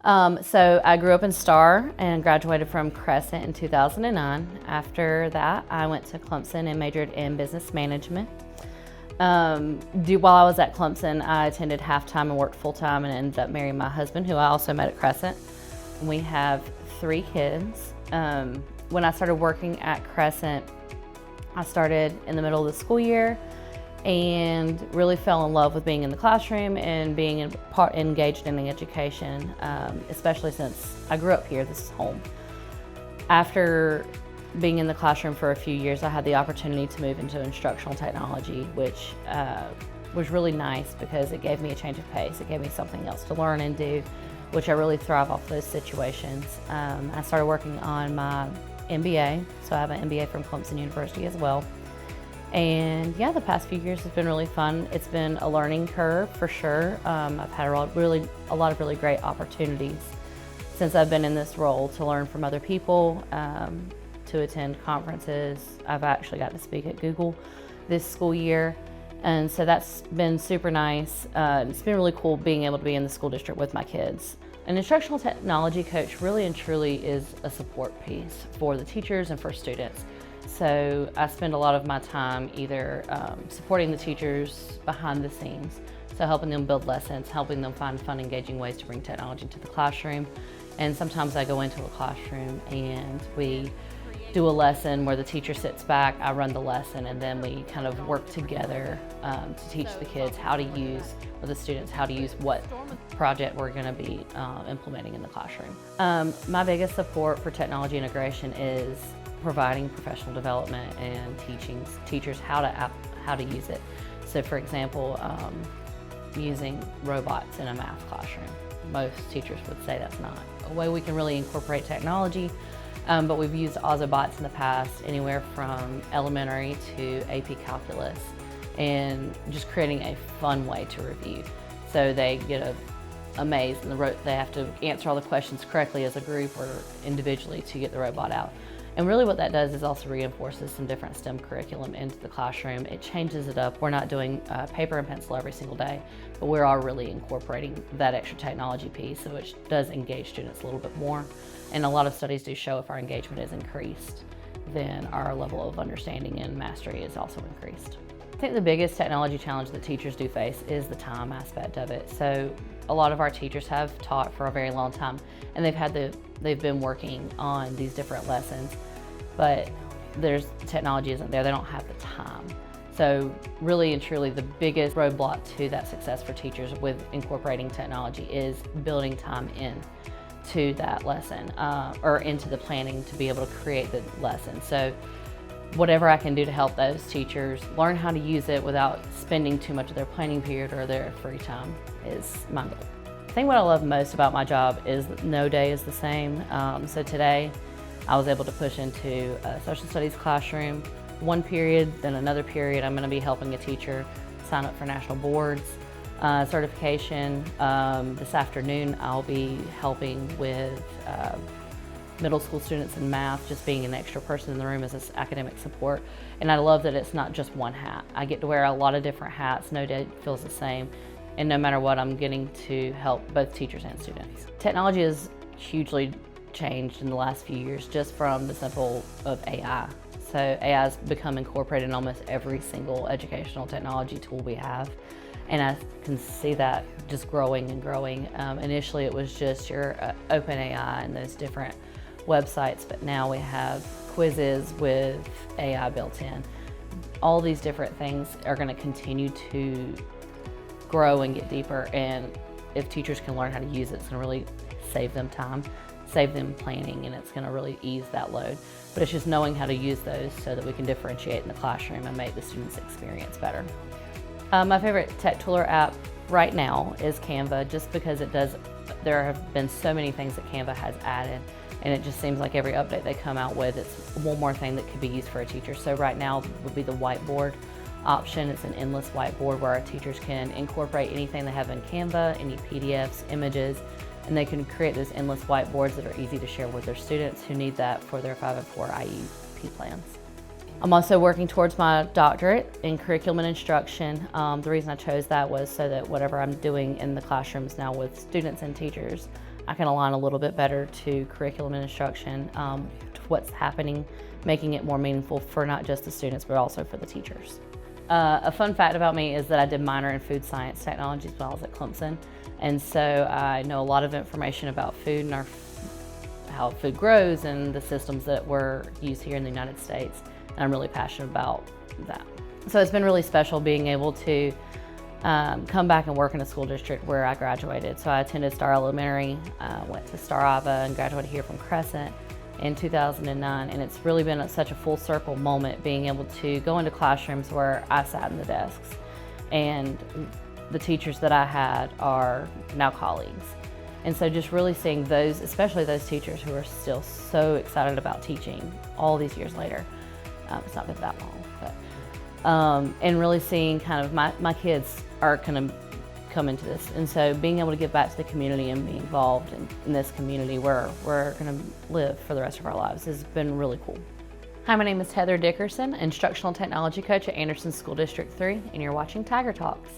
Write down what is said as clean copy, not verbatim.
So I grew up in Star and graduated from Crescent in 2009. After that, I went to Clemson and majored in business management. While I was at Clemson, I attended half-time and worked full-time and ended up marrying my husband, who I also met at Crescent. We have 3 kids. When I started working at Crescent, I started in the middle of the school year and really fell in love with being in the classroom and being engaged in the education, especially since I grew up here. This is home. After being in the classroom for a few years, I had the opportunity to move into instructional technology, which was really nice because it gave me a change of pace. It gave me something else to learn and do, which I really thrive off those situations. I started working on my MBA, so I have an MBA from Clemson University as well. And yeah, the past few years has been really fun. It's been a learning curve for sure. I've had a lot of really great opportunities since I've been in this role to learn from other people, to attend conferences. I've actually got to speak at Google this school year. And so that's been super nice. It's been really cool being able to be in the school district with my kids. An instructional technology coach really and truly is a support piece for the teachers and for students. So I spend a lot of my time either supporting the teachers behind the scenes, so helping them build lessons, helping them find fun, engaging ways to bring technology to the classroom. And sometimes I go into a classroom and we do a lesson where the teacher sits back, I run the lesson, and then we kind of work together to teach the kids how to use, or the students how to use what project we're going to be implementing in the classroom. My biggest support for technology integration is providing professional development and teaching teachers how to use it. So for example, using robots in a math classroom. Most teachers would say that's not a way we can really incorporate technology. But we've used Autobots in the past, anywhere from elementary to AP calculus, and just creating a fun way to review. So they get a maze and they have to answer all the questions correctly as a group or individually to get the robot out. And really what that does is also reinforces some different STEM curriculum into the classroom. It changes it up. We're not doing paper and pencil every single day, but we are really incorporating that extra technology piece, which does engage students a little bit more. And a lot of studies do show if our engagement is increased, then our level of understanding and mastery is also increased. I think the biggest technology challenge that teachers do face is the time aspect of it. So a lot of our teachers have taught for a very long time, and they've been working on these different lessons, but technology isn't there. They don't have the time. So really and truly, the biggest roadblock to that success for teachers with incorporating technology is building time in to that lesson, or into the planning to be able to create the lesson. So whatever I can do to help those teachers learn how to use it without spending too much of their planning period or their free time is my goal. I think what I love most about my job is that no day is the same. So today I was able to push into a social studies classroom one period, then another period I'm going to be helping a teacher sign up for national boards certification. This afternoon I'll be helping with middle school students in math, just being an extra person in the room as academic support. And I love that it's not just one hat. I get to wear a lot of different hats. No day feels the same. And no matter what, I'm getting to help both teachers and students. Technology has hugely changed in the last few years, just from the simple of AI. So AI has become incorporated in almost every single educational technology tool we have. And I can see that just growing and growing. Initially it was just your OpenAI and those different websites, but now we have quizzes with AI built in. All these different things are going to continue to grow and get deeper, and if teachers can learn how to use it, it's going to really save them time, save them planning, and it's going to really ease that load. But it's just knowing how to use those so that we can differentiate in the classroom and make the students' experience better. My favorite tech tool or app right now is Canva, just because there have been so many things that Canva has added, and it just seems like every update they come out with, it's one more thing that could be used for a teacher. So right now would be the whiteboard option. It's an endless whiteboard where our teachers can incorporate anything they have in Canva, any PDFs, images, and they can create those endless whiteboards that are easy to share with their students who need that for their 5 and 4 IEP plans. I'm also working towards my doctorate in curriculum and instruction. The reason I chose that was so that whatever I'm doing in the classrooms now with students and teachers, I can align a little bit better to curriculum and instruction, to what's happening, making it more meaningful for not just the students, but also for the teachers. A fun fact about me is that I did minor in food science technologies while I was at Clemson. And so I know a lot of information about food and how food grows and the systems that were used here in the United States. And I'm really passionate about that. So it's been really special being able to come back and work in a school district where I graduated. So I attended Star Elementary, went to Star Ava and graduated here from Crescent in 2009. And it's really been such a full circle moment being able to go into classrooms where I sat in the desks, and the teachers that I had are now colleagues. And so just really seeing those, especially those teachers who are still so excited about teaching all these years later. It's not been that long, but and really seeing kind of my kids are going to come into this. And so being able to give back to the community and be involved in this community where we're going to live for the rest of our lives has been really cool. Hi, my name is Heather Dickerson, Instructional Technology Coach at Anderson School District 3, and you're watching Tiger Talks.